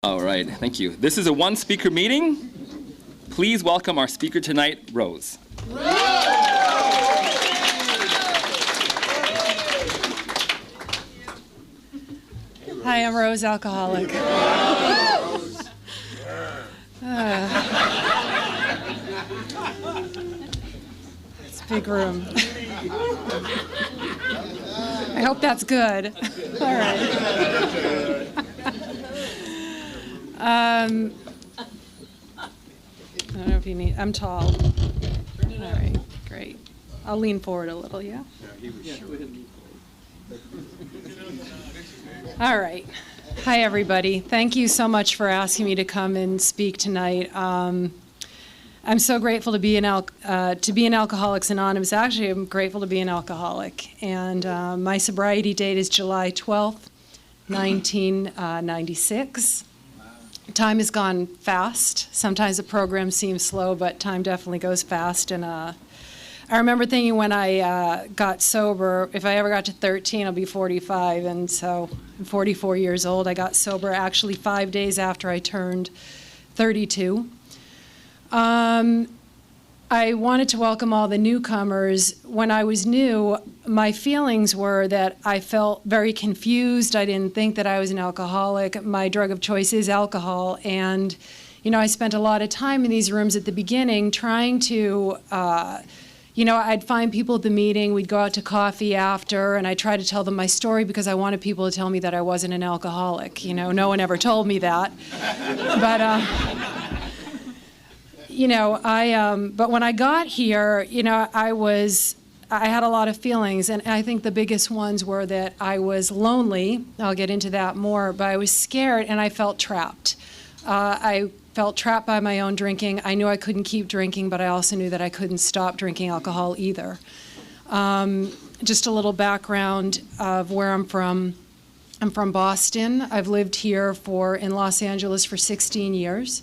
All right, thank you. This is a one-speaker meeting. Please welcome our speaker tonight, Rose. Hi, I'm Rose, alcoholic. It's a big room. I hope that's good. All right. I don't know if you need, I'm tall. All right, great. I'll lean forward a little, yeah? All right. Hi, everybody. Thank you so much for asking me to come and speak tonight. I'm so grateful to be in Alcoholics Anonymous. Actually, I'm grateful to be an alcoholic. And my sobriety date is July 12th, 1996. Time has gone fast. Sometimes the program seems slow, but time definitely goes fast. And I remember thinking when I got sober, if I ever got to 13, I'll be 45. And so I'm 44 years old. I got sober actually 5 days after I turned 32. I wanted to welcome all the newcomers. When I was new, my feelings were that I felt very confused. I didn't think that I was an alcoholic. My drug of choice is alcohol. And, you know, I spent a lot of time in these rooms at the beginning trying to, I'd find people at the meeting. We'd go out to coffee after, and I tried to tell them my story because I wanted people to tell me that I wasn't an alcoholic. You know, no one ever told me that. But when I got here, I had a lot of feelings, and I think the biggest ones were that I was lonely. I'll get into that more, but I was scared and I felt trapped. I felt trapped by my own drinking. I knew I couldn't keep drinking, but I also knew that I couldn't stop drinking alcohol either. Just a little background of where I'm from. I'm from Boston. I've lived here in Los Angeles for 16 years.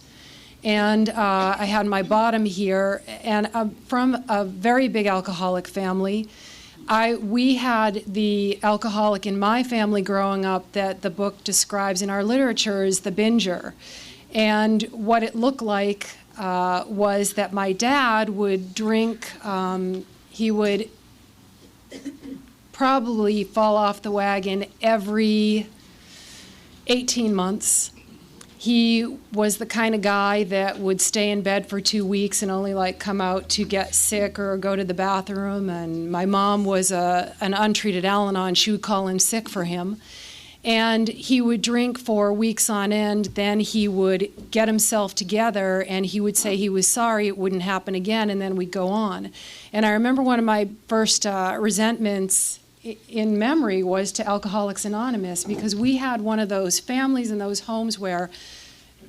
And I had my bottom here, and I'm from a very big alcoholic family. We had the alcoholic in my family growing up that the book describes in our literature as the binger. And what it looked like was that my dad would drink, he would probably fall off the wagon every 18 months. He was the kind of guy that would stay in bed for 2 weeks and only come out to get sick or go to the bathroom. And my mom was an untreated Al-Anon. She would call in sick for him. And he would drink for weeks on end. Then he would get himself together and he would say he was sorry, it wouldn't happen again, and then we'd go on. And I remember one of my first resentments in memory was to Alcoholics Anonymous, because we had one of those families in those homes where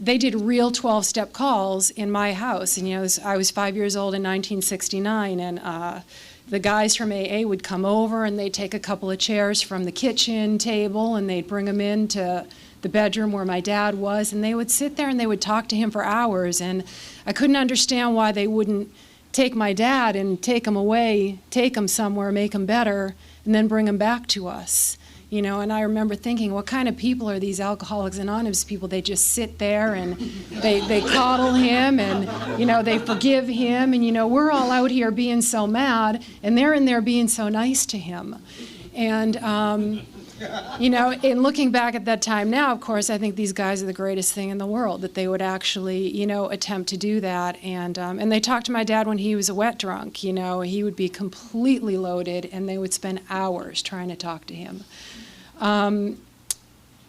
they did real 12-step calls in my house. And I was 5 years old in 1969, and the guys from AA would come over and they'd take a couple of chairs from the kitchen table and they'd bring them into the bedroom where my dad was, and they would sit there and they would talk to him for hours. And I couldn't understand why they wouldn't take my dad and take him away, take him somewhere, make him better, and then bring him back to us. And I remember thinking, what kind of people are these Alcoholics Anonymous people? They just sit there and they coddle him and, they forgive him. And, we're all out here being so mad, and they're in there being so nice to him. And, in looking back at that time now, of course, I think these guys are the greatest thing in the world, that they would actually, attempt to do that. And they talked to my dad when he was a wet drunk. He would be completely loaded, and they would spend hours trying to talk to him.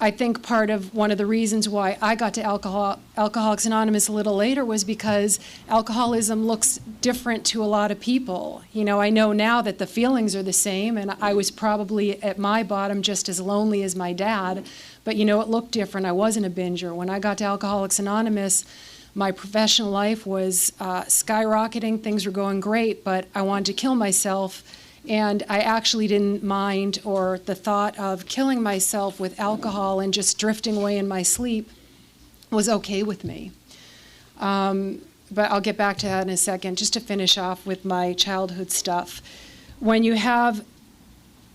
I think one of the reasons why I got to Alcoholics Anonymous a little later was because alcoholism looks different to a lot of people. I know now that the feelings are the same, and I was probably at my bottom just as lonely as my dad, but it looked different. I wasn't a binger. When I got to Alcoholics Anonymous, my professional life was skyrocketing. Things were going great, but I wanted to kill myself. And I actually didn't mind, or the thought of killing myself with alcohol and just drifting away in my sleep was okay with me. But I'll get back to that in a second. Just to finish off with my childhood stuff. When you have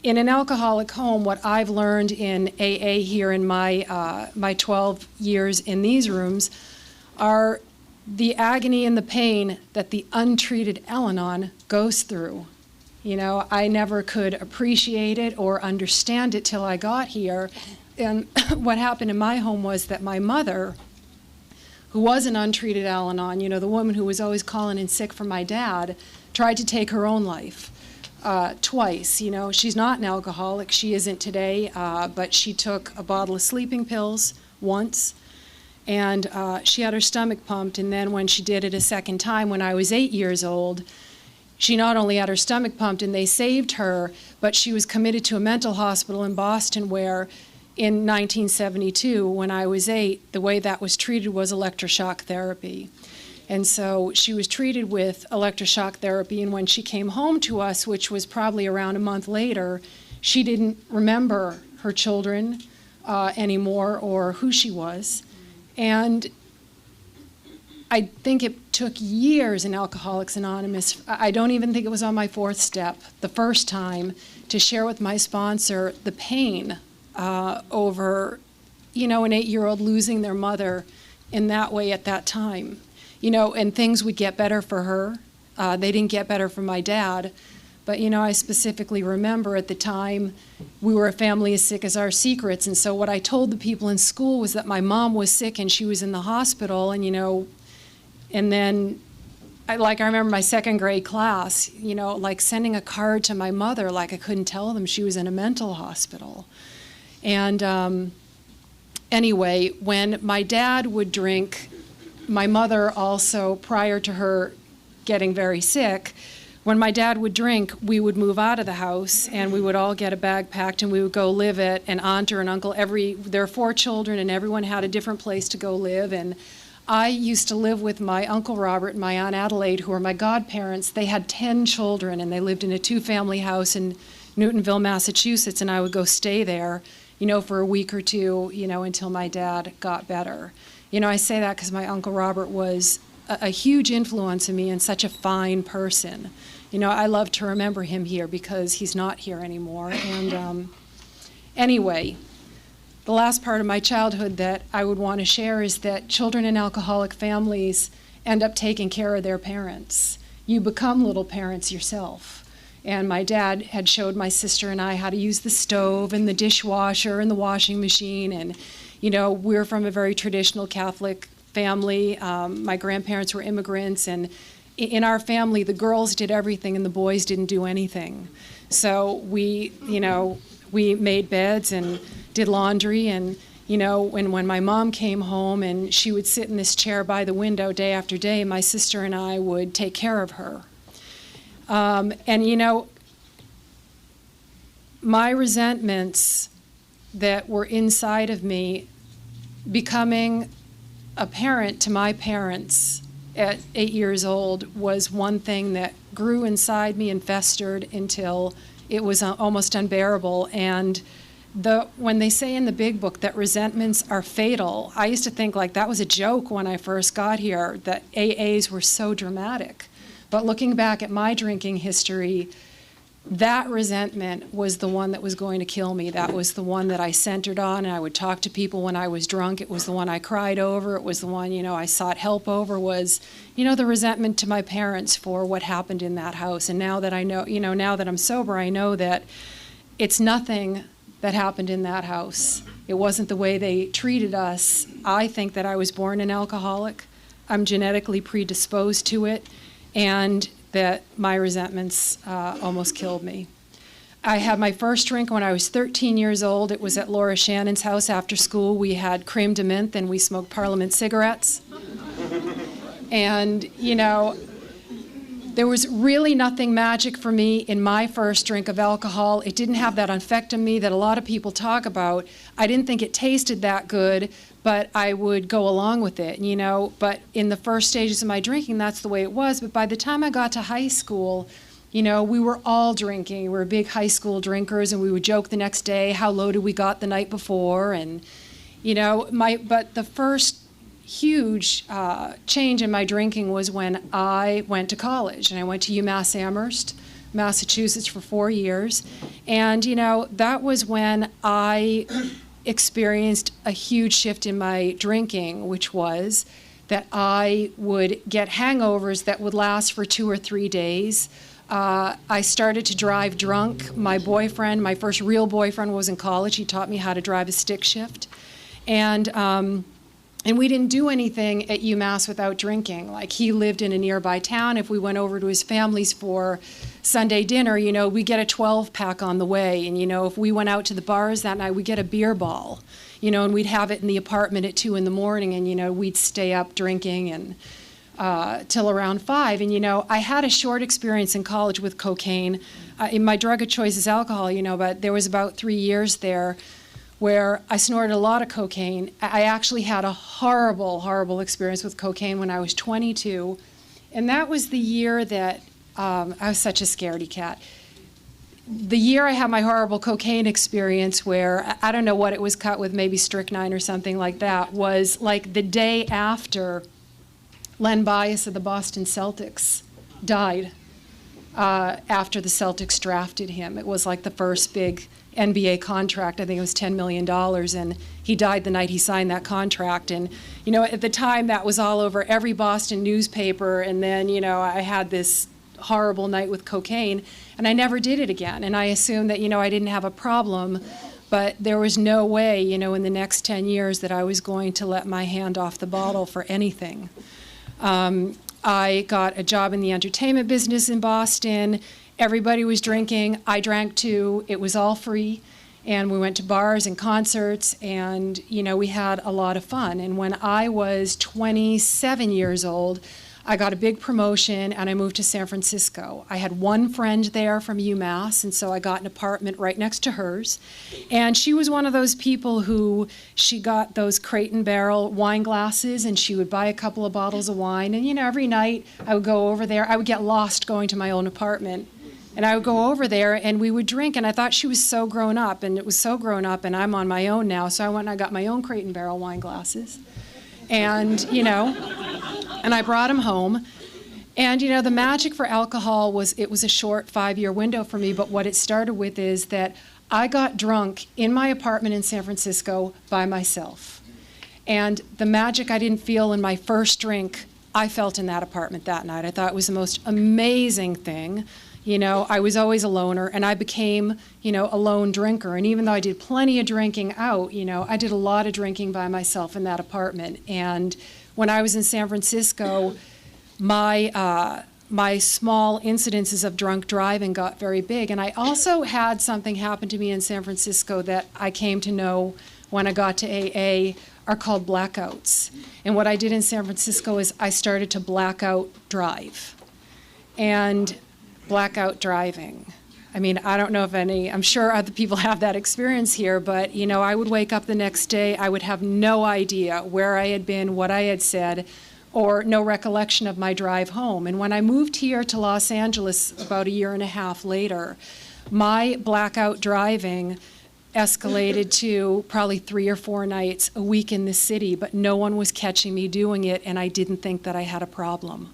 in an alcoholic home, what I've learned in AA here in my 12 years in these rooms are the agony and the pain that the untreated Al-Anon goes through. You know, I never could appreciate it or understand it till I got here. And what happened in my home was that my mother, who was an untreated Al-Anon, you know, the woman who was always calling in sick for my dad, tried to take her own life twice. You know, she's not an alcoholic. She isn't today, but she took a bottle of sleeping pills once. And she had her stomach pumped, and then when she did it a second time when I was 8 years old, she not only had her stomach pumped and they saved her, but she was committed to a mental hospital in Boston where in 1972, when I was 8, the way that was treated was electroshock therapy. And so she was treated with electroshock therapy, and when she came home to us, which was probably around a month later, she didn't remember her children anymore or who she was. And I think it took years in Alcoholics Anonymous. I don't even think it was on my 4th step, the first time, to share with my sponsor the pain over, you know, an 8-year-old losing their mother in that way at that time. You know, and things would get better for her. They didn't get better for my dad. But, you know, I specifically remember at the time we were a family as sick as our secrets. And so what I told the people in school was that my mom was sick and she was in the hospital. And, you know, and then I remember my 2nd grade class, you know, like sending a card to my mother, like I couldn't tell them she was in a mental hospital. And anyway, when my dad would drink, my mother also, prior to her getting very sick, when my dad would drink, we would move out of the house and we would all get a bag packed and we would go live at an aunt or an uncle. There are 4 children and everyone had a different place to go live. And I used to live with my Uncle Robert and my Aunt Adelaide, who are my godparents. They had 10 children and they lived in a 2-family house in Newtonville, Massachusetts, and I would go stay there, you know, for a week or 2, you know, until my dad got better. You know, I say that because my Uncle Robert was a huge influence on me and such a fine person. You know, I love to remember him here because he's not here anymore. And anyway, the last part of my childhood that I would want to share is that children in alcoholic families end up taking care of their parents. You become little parents yourself. And my dad had showed my sister and I how to use the stove and the dishwasher and the washing machine. And, you know, we're from a very traditional Catholic family. My grandparents were immigrants, and in our family, the girls did everything and the boys didn't do anything. So we, you know, we made beds and did laundry, and, you know, when my mom came home and she would sit in this chair by the window day after day, my sister and I would take care of her. And, you know, my resentments that were inside of me, becoming a parent to my parents at 8 years old, was one thing that grew inside me and festered until it was almost unbearable. And when they say in the big book that resentments are fatal, I used to think like that was a joke when I first got here, that AAs were so dramatic. But looking back at my drinking history, that resentment was the one that was going to kill me. That was the one that I centered on, and I would talk to people when I was drunk. It was the one I cried over. It was the one, you know, I sought help over, was, you know, the resentment to my parents for what happened in that house. And now that I know, you know, now that I'm sober, I know that it's nothing that happened in that house. It wasn't the way they treated us. I think that I was born an alcoholic. I'm genetically predisposed to it, and that my resentments almost killed me. I had my first drink when I was 13 years old. It was at Laura Shannon's house after school. We had creme de menthe and we smoked Parliament cigarettes. And, you know, there was really nothing magic for me in my first drink of alcohol. It didn't have that effect on me that a lot of people talk about. I didn't think it tasted that good, but I would go along with it, you know. But in the first stages of my drinking, that's the way it was. But by the time I got to high school, you know, we were all drinking. We were big high school drinkers, and we would joke the next day how loaded we got the night before. And, you know, but the first huge change in my drinking was when I went to college, and I went to UMass Amherst. Massachusetts for 4 years. And, that was when I experienced a huge shift in my drinking, which was that I would get hangovers that would last for 2 or 3 days. I started to drive drunk. My boyfriend, my first real boyfriend, was in college. He taught me how to drive a stick shift. And we didn't do anything at UMass without drinking. Like, he lived in a nearby town. If we went over to his family's for Sunday dinner, we get a 12-pack on the way. And, if we went out to the bars that night, we get a beer ball, and we'd have it in the apartment at 2 in the morning, and, we'd stay up drinking and till around 5. And, I had a short experience in college with cocaine. My drug of choice is alcohol, but there was about 3 years there where I snorted a lot of cocaine. I actually had a horrible, horrible experience with cocaine when I was 22. And that was the year that I was such a scaredy cat. The year I had my horrible cocaine experience, where I don't know what it was cut with, maybe strychnine or something like that, was like the day after Len Bias of the Boston Celtics died, after the Celtics drafted him. It was like the first big NBA contract. I think it was $10 million, and he died the night he signed that contract. And, at the time, that was all over every Boston newspaper. And then, I had this horrible night with cocaine, and I never did it again. And I assumed that, I didn't have a problem, but there was no way, in the next 10 years that I was going to let my hand off the bottle for anything. I got a job in the entertainment business in Boston. Everybody was drinking. I drank too. It was all free. And we went to bars and concerts, and, we had a lot of fun. And when I was 27 years old, I got a big promotion, and I moved to San Francisco. I had one friend there from UMass, and so I got an apartment right next to hers. And she was one of those people who, she got those Crate and Barrel wine glasses, and she would buy a couple of bottles of wine. And, every night I would go over there. I would get lost going to my own apartment. And I would go over there, and we would drink, and I thought she was so grown up, and it was so grown up, and I'm on my own now. So I went and I got my own Crate and Barrel wine glasses. And, and I brought them home. And, the magic for alcohol was, it was a short 5-year window for me, but what it started with is that I got drunk in my apartment in San Francisco by myself. And the magic I didn't feel in my first drink, I felt in that apartment that night. I thought it was the most amazing thing. I was always a loner, and I became, a lone drinker. And even though I did plenty of drinking out, I did a lot of drinking by myself in that apartment. And when I was in San Francisco, my small incidences of drunk driving got very big. And I also had something happen to me in San Francisco that I came to know when I got to AA are called blackouts. And what I did in San Francisco is I started to blackout drive. And blackout driving. I mean, I don't know if I'm sure other people have that experience here, but, I would wake up the next day, I would have no idea where I had been, what I had said, or no recollection of my drive home. And when I moved here to Los Angeles about 1.5 years later, my blackout driving escalated to probably 3 or 4 nights a week in the city, but no one was catching me doing it, and I didn't think that I had a problem.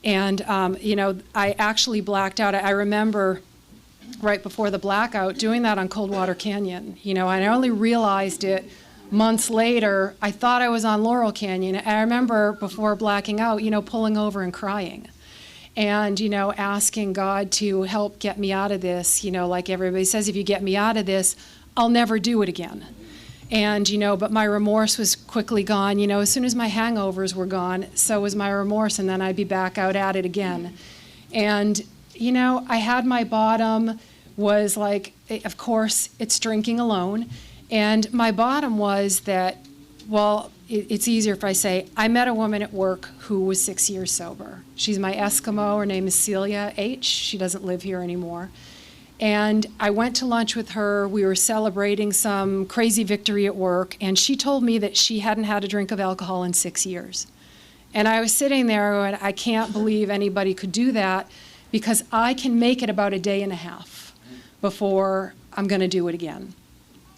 And, I actually blacked out. I remember right before the blackout doing that on Coldwater Canyon, and I only realized it months later. I thought I was on Laurel Canyon. I remember before blacking out, pulling over and crying and, asking God to help get me out of this. Like everybody says, if you get me out of this, I'll never do it again. And, but my remorse was quickly gone. As soon as my hangovers were gone, so was my remorse, and then I'd be back out at it again. And, I had my bottom was like, of course, it's drinking alone. And my bottom was that, well, it's easier if I say, I met a woman at work who was 6 years sober. She's my Eskimo. Her name is Celia H. She doesn't live here anymore. And I went to lunch with her. We were celebrating some crazy victory at work, and she told me that she hadn't had a drink of alcohol in 6 years. And I was sitting there and I can't believe anybody could do that, because I can make it about 1.5 days before I'm going to do it again.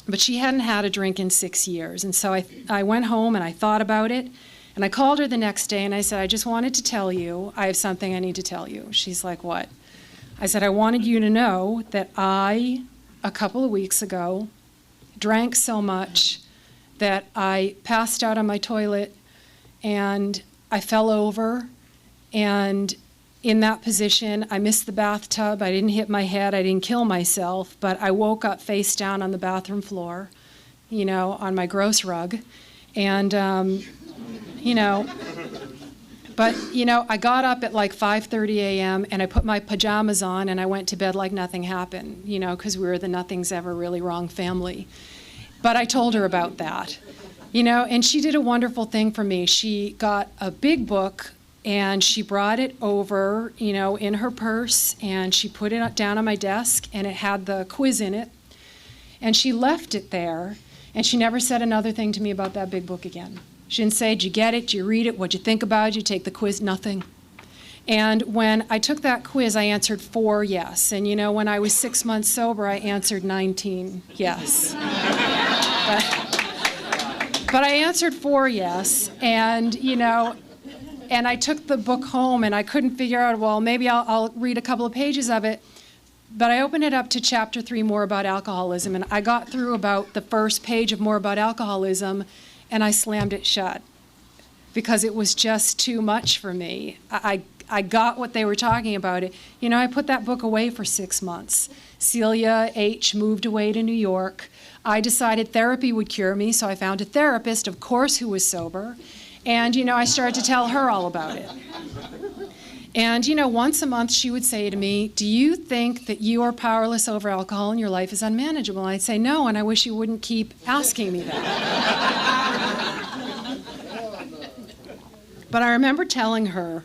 But she hadn't had a drink in 6 years. And so I went home and I thought about it, and I called her the next day and I said, I just wanted to tell you, I have something I need to tell you. She's like, what? I said, I wanted you to know that I, a couple of weeks ago, drank so much that I passed out on my toilet and I fell over, and in that position, I missed the bathtub. I didn't hit my head. I didn't kill myself, but I woke up face down on the bathroom floor, on my gross rug. And, but, I got up at like 5:30 a.m. and I put my pajamas on and I went to bed like nothing happened, because we were the nothing's ever really wrong family. But I told her about that, and she did a wonderful thing for me. She got a big book and she brought it over, in her purse, and she put it down on my desk, and it had the quiz in it. And she left it there, and she never said another thing to me about that big book again. She didn't say, did you get it? Did you read it? What'd you think about it? Did you take the quiz? Nothing. And when I took that quiz, I answered 4 yes. And when I was 6 months sober, I answered 19 yes. But I answered 4 yes, and and I took the book home, and I couldn't figure out, well, maybe I'll read a couple of pages of it. But I opened it up to chapter 3, More About Alcoholism, and I got through about the first page of More About Alcoholism, and I slammed it shut because it was just too much for me. I got what they were talking about. I put that book away for 6 months. Celia H. moved away to New York. I decided therapy would cure me, so I found a therapist, of course, who was sober. And, I started to tell her all about it. And, once a month she would say to me, do you think that you are powerless over alcohol and your life is unmanageable? And I'd say, no, and I wish you wouldn't keep asking me that. But I remember telling her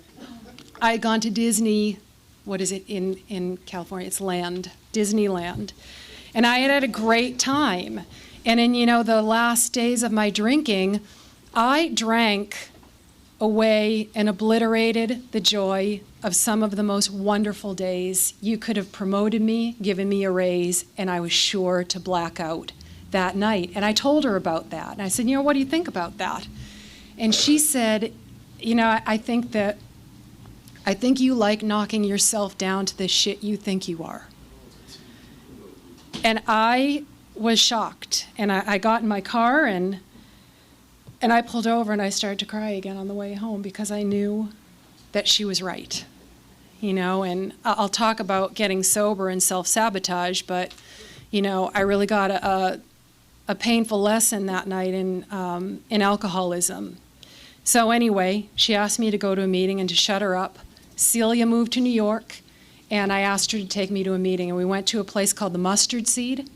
I had gone to Disney, what is it in California? It's Disneyland. And I had had a great time. And in, the last days of my drinking, I drank away and obliterated the joy of some of the most wonderful days. You could have promoted me, given me a raise, and I was sure to black out that night. And I told her about that. And I said, what do you think about that? And she said, I think you like knocking yourself down to the shit you think you are. And I was shocked. And I got in my car and I pulled over and I started to cry again on the way home because I knew that she was right. And I'll talk about getting sober and self-sabotage, but, I really got a painful lesson that night in alcoholism. So anyway, she asked me to go to a meeting and to shut her up. Celia moved to New York, and I asked her to take me to a meeting. And we went to a place called the Mustard Seed,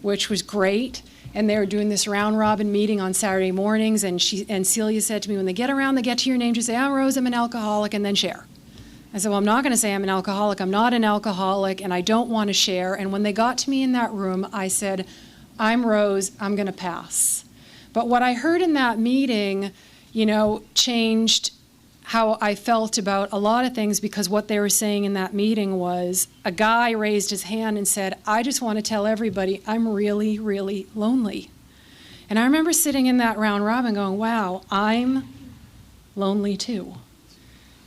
which was great. And they were doing this round-robin meeting on Saturday mornings, and Celia said to me, when they get around, they get to your name, just say, I'm Rose, I'm an alcoholic, and then share. I said, well, I'm not going to say I'm an alcoholic. I'm not an alcoholic, and I don't want to share. And when they got to me in that room, I said, I'm Rose, I'm going to pass. But what I heard in that meeting, changed how I felt about a lot of things, because what they were saying in that meeting was a guy raised his hand and said, I just want to tell everybody I'm really, really lonely. And I remember sitting in that round robin going, wow, I'm lonely too.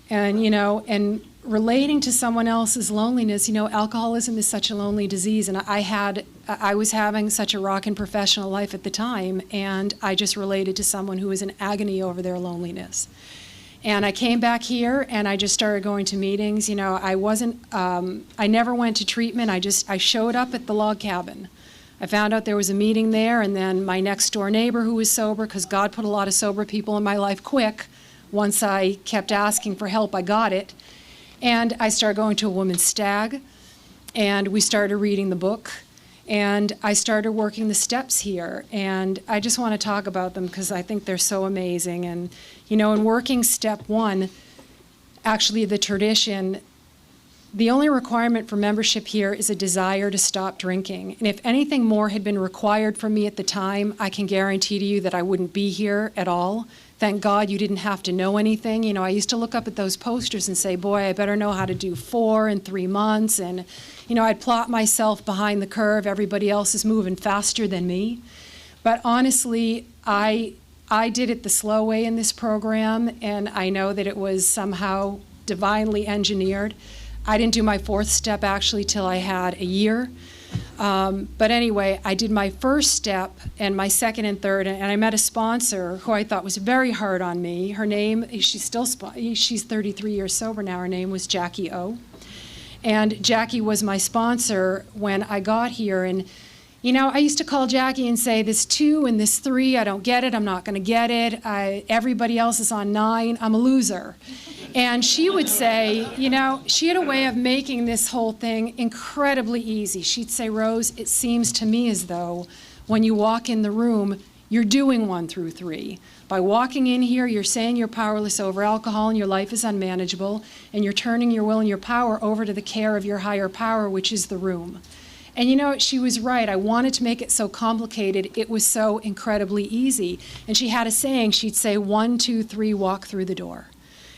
And, and relating to someone else's loneliness, alcoholism is such a lonely disease. And I was having such a rockin' professional life at the time, and I just related to someone who was in agony over their loneliness. And I came back here and I just started going to meetings. I never went to treatment. I showed up at the log cabin. I found out there was a meeting there, and then my next door neighbor who was sober, because God put a lot of sober people in my life quick. Once I kept asking for help, I got it. And I started going to a women's stag, and we started reading the book. And I started working the steps here, and I just want to talk about them because I think they're so amazing. And, in working step 1, actually the tradition, the only requirement for membership here is a desire to stop drinking. And if anything more had been required from me at the time, I can guarantee to you that I wouldn't be here at all. Thank God you didn't have to know anything. I used to look up at those posters and say, boy, I better know how to do 4 in 3 months. And, I'd plot myself behind the curve. Everybody else is moving faster than me. But honestly, I did it the slow way in this program, and I know that it was somehow divinely engineered. I didn't do my fourth step actually till I had a year. But anyway, I did my first step and my second and third, and I met a sponsor who I thought was very hard on me. Her name, she's 33 years sober now. Her name was Jackie O. And Jackie was my sponsor when I got here. And, you know, I used to call Jackie and say, this 2 and this 3, I don't get it. I'm not going to get it. Everybody else is on 9. I'm a loser. And she would say, you know, she had a way of making this whole thing incredibly easy. She'd say, Rose, it seems to me as though when you walk in the room, you're doing 1 through 3. By walking in here, you're saying you're powerless over alcohol and your life is unmanageable, and you're turning your will and your power over to the care of your higher power, which is the room. And you know, she was right. I wanted to make it so complicated. It was so incredibly easy. And she had a saying. She'd say, 1, 2, 3, walk through the door.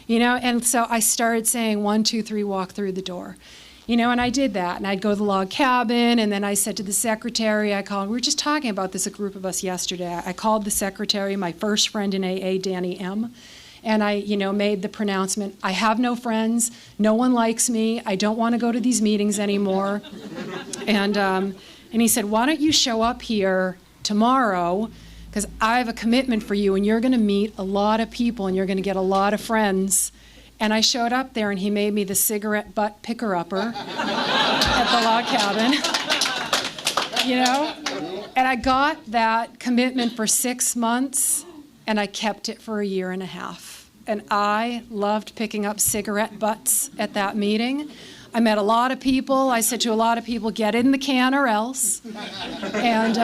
You know, and so I started saying 1, 2, 3, walk through the door. You know, and I did that. And I'd go to the log cabin, and then I said to the secretary, we were just talking about this, a group of us yesterday. I called the secretary, my first friend in AA, Danny M., and I, you know, made the pronouncement, I have no friends, no one likes me, I don't want to go to these meetings anymore. And he said, why don't you show up here tomorrow, because I have a commitment for you, and you're going to meet a lot of people, and you're going to get a lot of friends. And I showed up there, and he made me the cigarette butt picker-upper at the log cabin, you know? And I got that commitment for 6 months, and I kept it for a year and a half. And I loved picking up cigarette butts at that meeting. I met a lot of people. I said to a lot of people, get in the can or else. And,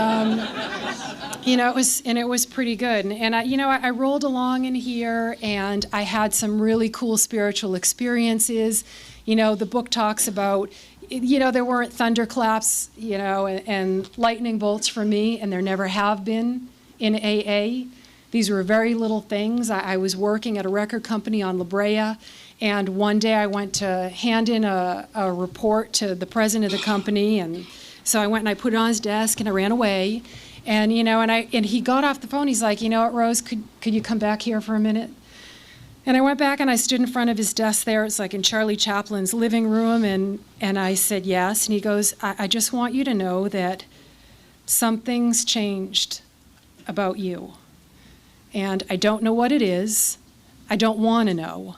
you know, it was pretty good. And I rolled along in here, and I had some really cool spiritual experiences. You know, the book talks about, you know, there weren't thunderclaps, you know, and lightning bolts for me, and there never have been in AA. These were very little things. I was working at a record company on La Brea, and one day I went to hand in a report to the president of the company, and so I went and I put it on his desk and I ran away. And, you know, and he got off the phone. He's like, you know what, Rose, could you come back here for a minute? And I went back and I stood in front of his desk there. It's like in Charlie Chaplin's living room. And I said, yes. And he goes, I just want you to know that something's changed about you. And I don't know what it is. I don't want to know.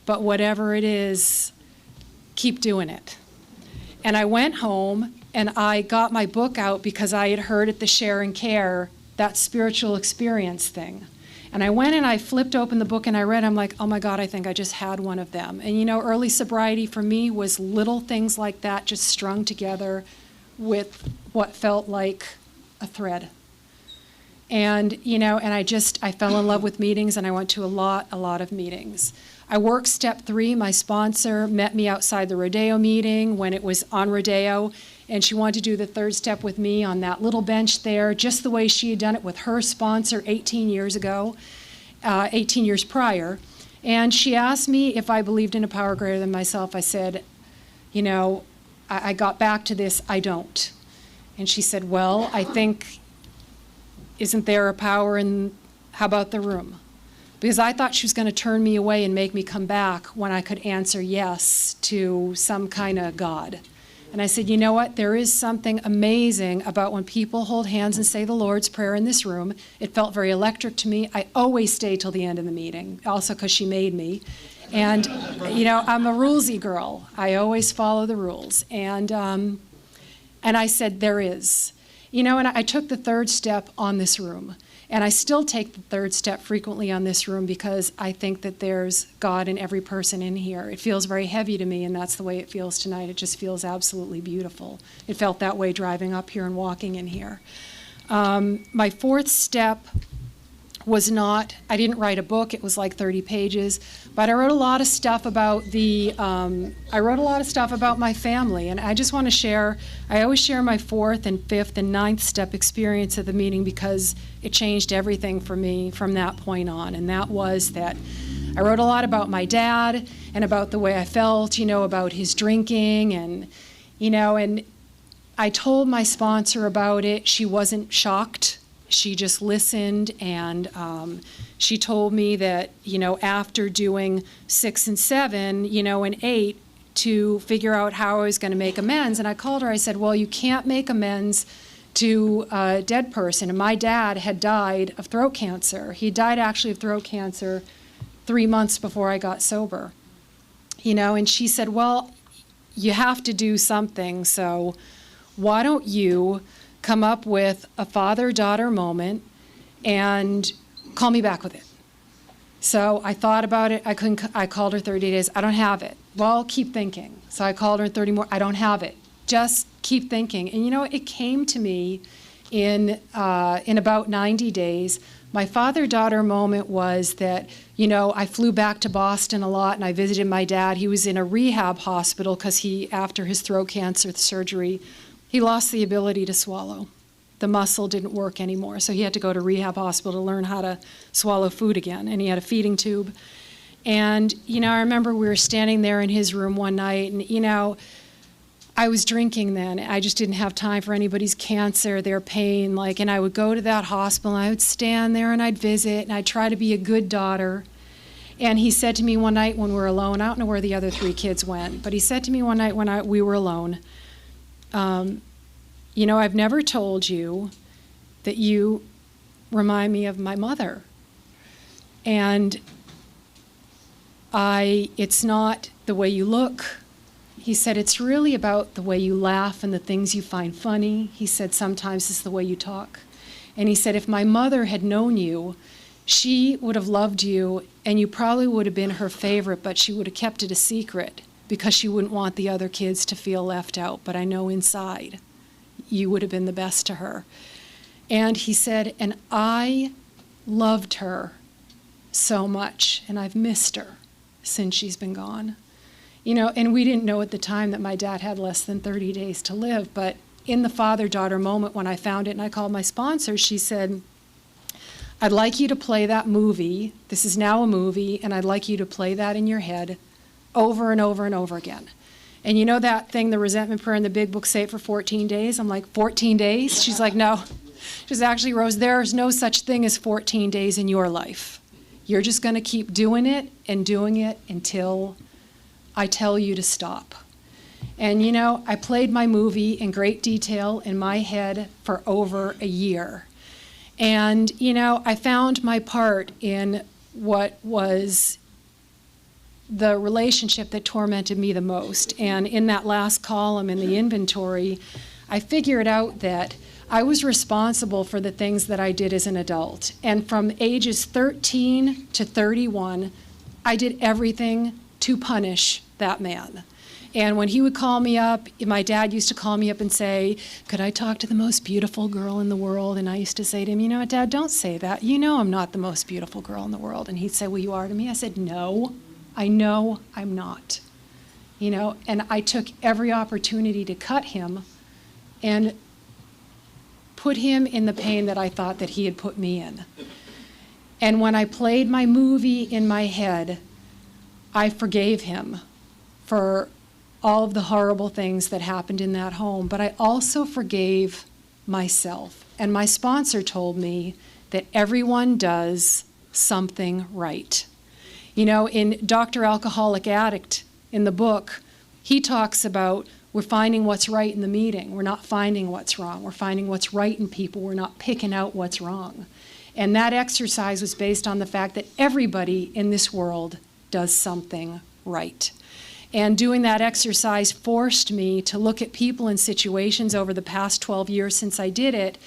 But whatever it is, keep doing it. And I went home and I got my book out because I had heard at the Share and Care that spiritual experience thing. And I went and I flipped open the book and I read, I'm like, oh my God, I think I just had one of them. And you know, early sobriety for me was little things like that just strung together with what felt like a thread. And, you know, and I fell in love with meetings, and I went to a lot of meetings. I worked step 3. My sponsor met me outside the Rodeo meeting when it was on Rodeo, and she wanted to do the 3rd step with me on that little bench there, just the way she had done it with her sponsor 18 years ago, 18 years prior. And she asked me if I believed in a power greater than myself. I said, you know, I got back to this, I don't. And she said, well, I think, isn't there a power in, how about the room? Because I thought she was going to turn me away and make me come back when I could answer yes to some kind of God. And I said, you know what? There is something amazing about when people hold hands and say the Lord's Prayer in this room. It felt very electric to me. I always stayed till the end of the meeting, also because she made me. And, you know, I'm a rulesy girl. I always follow the rules. And I said, there is. You know, and I took the 3rd step on this room. And I still take the 3rd step frequently on this room because I think that there's God in every person in here. It feels very heavy to me, and that's the way it feels tonight. It just feels absolutely beautiful. It felt that way driving up here and walking in here. My 4th step was not, I didn't write a book. It was like 30 pages. But I wrote a lot of stuff about my family. And I just want to share, I always share my 4th and 5th and 9th step experience of the meeting because it changed everything for me from that point on. And that was that I wrote a lot about my dad and about the way I felt, you know, about his drinking and, you know, and I told my sponsor about it. She wasn't shocked. She just listened, and she told me that, you know, after doing 6 and 7, you know, and 8, to figure out how I was going to make amends. And I called her. I said, well, you can't make amends to a dead person. And my dad had died of throat cancer. He died actually of throat cancer 3 months before I got sober. And she said, well, you have to do something. So why don't you come up with a father-daughter moment and call me back with it? So I thought about it. I called her 30 days. I don't have it. Well, keep thinking. So I called her 30 more. I don't have it. Just keep thinking. And it came to me in about 90 days. My father-daughter moment was that, I flew back to Boston a lot and I visited my dad. He was in a rehab hospital because after his throat cancer surgery, he lost the ability to swallow. The muscle didn't work anymore, so he had to go to rehab hospital to learn how to swallow food again, and he had a feeding tube. And, I remember we were standing there in his room one night, and, I was drinking then. I just didn't have time for anybody's cancer, their pain, and I would go to that hospital, and I would stand there, and I'd visit, and I'd try to be a good daughter. And he said to me one night when we were alone, I don't know where the other 3 kids went, but he said to me one night when we were alone, I've never told you that you remind me of my mother. And it's not the way you look. He said, it's really about the way you laugh and the things you find funny. He said, sometimes it's the way you talk. And he said, if my mother had known you, she would have loved you, and you probably would have been her favorite, but she would have kept it a secret because she wouldn't want the other kids to feel left out. But I know inside you would have been the best to her. And he said, and I loved her so much, and I've missed her since she's been gone. And we didn't know at the time that my dad had less than 30 days to live, but in the father-daughter moment when I found it and I called my sponsor, she said, I'd like you to play that movie. This is now a movie, and I'd like you to play that in your head over and over and over again. And that thing, the resentment prayer in the big book, say it for 14 days? I'm like, 14 days? She's like, no. She's actually, Rose, there's no such thing as 14 days in your life. You're just going to keep doing it until I tell you to stop. And, I played my movie in great detail in my head for over a year. And, I found my part in what was the relationship that tormented me the most. And in that last column in the inventory, I figured out that I was responsible for the things that I did as an adult. And from ages 13 to 31, I did everything to punish that man. And when he would call me up, my dad used to call me up and say, could I talk to the most beautiful girl in the world? And I used to say to him, Dad, don't say that. I'm not the most beautiful girl in the world. And he'd say, well, you are to me. I said, no, I know I'm not. And I took every opportunity to cut him and put him in the pain that I thought that he had put me in. And when I played my movie in my head, I forgave him for all of the horrible things that happened in that home, but I also forgave myself. And my sponsor told me that everyone does something right. In Dr. Alcoholic Addict, in the book, he talks about we're finding what's right in the meeting. We're not finding what's wrong. We're finding what's right in people. We're not picking out what's wrong. And that exercise was based on the fact that everybody in this world does something right. And doing that exercise forced me to look at people and situations over the past 12 years since I did it.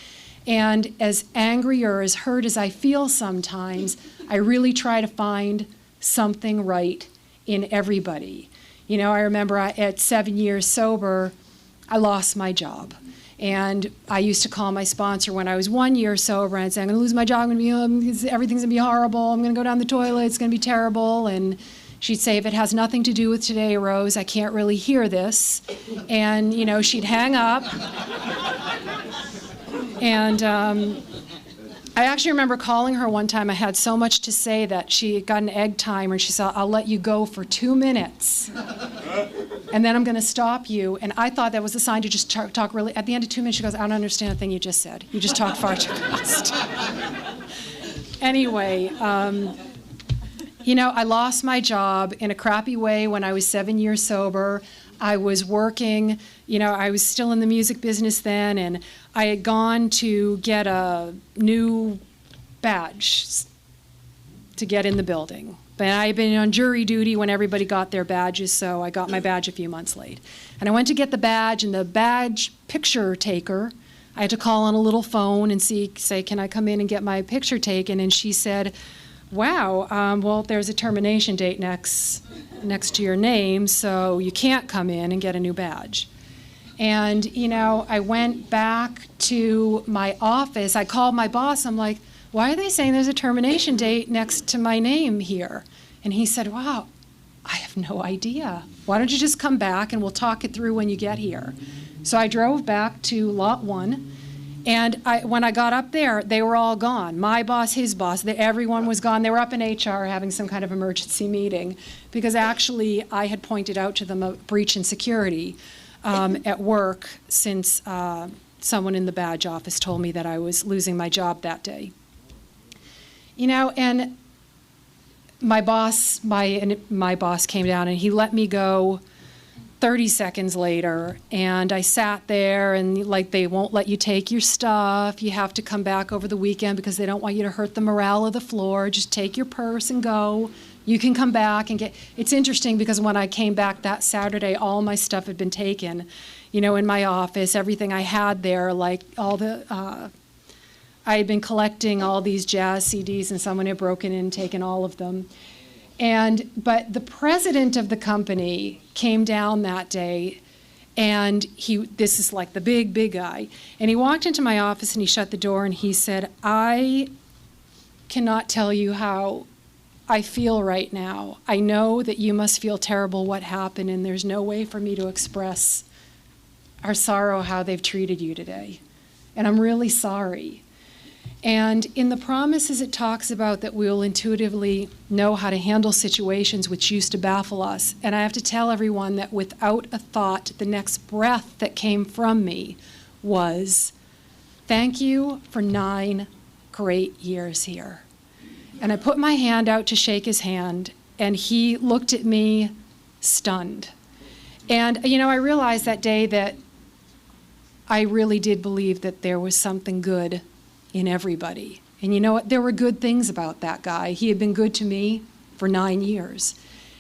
And as angry or as hurt as I feel sometimes, I really try to find something right in everybody. I remember at 7 years sober, I lost my job. And I used to call my sponsor when I was 1 year sober and say, I'm going to lose my job, everything's going to be horrible, I'm going to go down the toilet, it's going to be terrible. And she'd say, if it has nothing to do with today, Rose, I can't really hear this. And, she'd hang up. And I actually remember calling her one time. I had so much to say that she got an egg timer, and she said, I'll let you go for 2 minutes. And then I'm going to stop you. And I thought that was a sign to just talk really. At the end of 2 minutes, she goes, I don't understand a thing you just said. You just talked far too fast. Anyway, I lost my job in a crappy way when I was 7 years sober. I was working, I was still in the music business then, and I had gone to get a new badge to get in the building. But I had been on jury duty when everybody got their badges, so I got my badge a few months late. And I went to get the badge, and the badge picture taker, I had to call on a little phone and say, can I come in and get my picture taken? And she said, wow, well, there's a termination date next to your name, so you can't come in and get a new badge. And, I went back to my office. I called my boss. I'm like, why are they saying there's a termination date next to my name here? And he said, wow, I have no idea. Why don't you just come back and we'll talk it through when you get here? So I drove back to Lot 1. And when I got up there, they were all gone. My boss, his boss, everyone was gone. They were up in HR having some kind of emergency meeting because actually I had pointed out to them a breach in security at work since someone in the badge office told me that I was losing my job that day. And my boss came down and he let me go 30 seconds later, and I sat there, and they won't let you take your stuff. You have to come back over the weekend because they don't want you to hurt the morale of the floor. Just take your purse and go. You can come back and get. It's interesting because when I came back that Saturday, all my stuff had been taken, in my office, everything I had there, like all the, I had been collecting all these jazz CDs, and someone had broken in and taken all of them. But the president of the company came down that day, and this is like the big guy, and he walked into my office and he shut the door and he said, I cannot tell you how I feel right now. I know that you must feel terrible what happened, and there's no way for me to express our sorrow how they've treated you today. And I'm really sorry. And in the promises, it talks about that we'll intuitively know how to handle situations which used to baffle us. And I have to tell everyone that without a thought, the next breath that came from me was, thank you for 9 great years here. And I put my hand out to shake his hand, and he looked at me stunned. And, I realized that day that I really did believe that there was something good in everybody. And you know what? There were good things about that guy. He had been good to me for 9 years.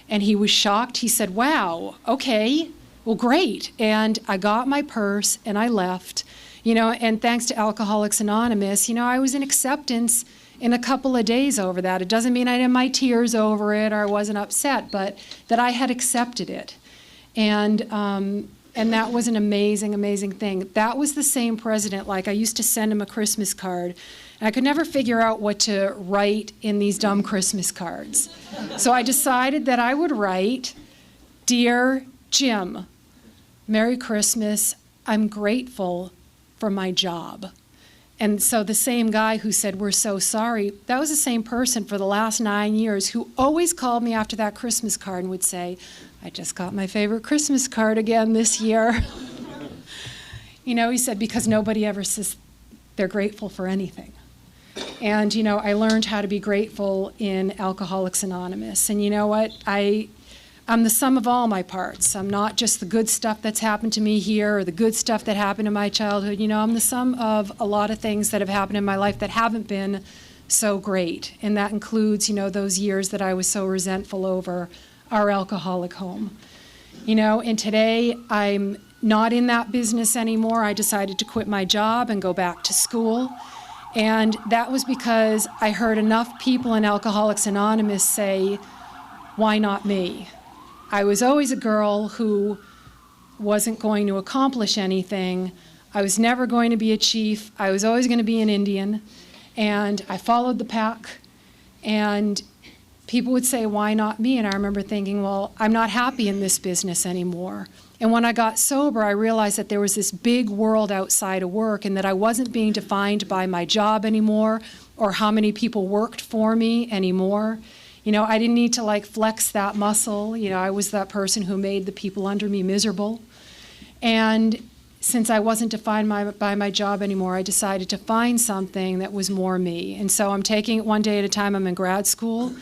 And he was shocked. He said, wow, okay, well, great. And I got my purse and I left, and thanks to Alcoholics Anonymous, I was in acceptance in a couple of days over that. It doesn't mean I didn't have my tears over it or I wasn't upset, but that I had accepted it. And that was an amazing, amazing thing. That was the same president, I used to send him a Christmas card, and I could never figure out what to write in these dumb Christmas cards. So I decided that I would write, Dear Jim, Merry Christmas, I'm grateful for my job. And so the same guy who said, we're so sorry, that was the same person for the last 9 years who always called me after that Christmas card and would say, I just got my favorite Christmas card again this year. He said, because nobody ever says they're grateful for anything. And, I learned how to be grateful in Alcoholics Anonymous. And you know what? I'm the sum of all my parts. I'm not just the good stuff that's happened to me here or the good stuff that happened in my childhood. I'm the sum of a lot of things that have happened in my life that haven't been so great. And that includes, those years that I was so resentful over our alcoholic home. And today I'm not in that business anymore. I decided to quit my job and go back to school. And that was because I heard enough people in Alcoholics Anonymous say, why not me? I was always a girl who wasn't going to accomplish anything. I was never going to be a chief. I was always going to be an Indian. And I followed the pack. And people would say, why not me? And I remember thinking, well, I'm not happy in this business anymore. And when I got sober, I realized that there was this big world outside of work and that I wasn't being defined by my job anymore or how many people worked for me anymore. I didn't need to flex that muscle. I was that person who made the people under me miserable. And since I wasn't defined by my job anymore, I decided to find something that was more me. And so I'm taking it one day at a time. I'm in grad school.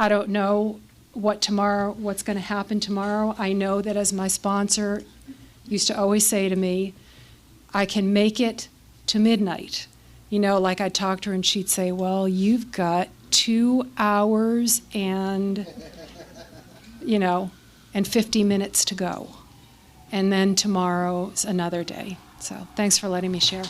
I don't know what's going to happen tomorrow. I know that, as my sponsor used to always say to me, I can make it to midnight. You know, like I'd talk to her and she'd say, well, you've got 2 hours and 50 minutes to go. And then tomorrow's another day. So thanks for letting me share.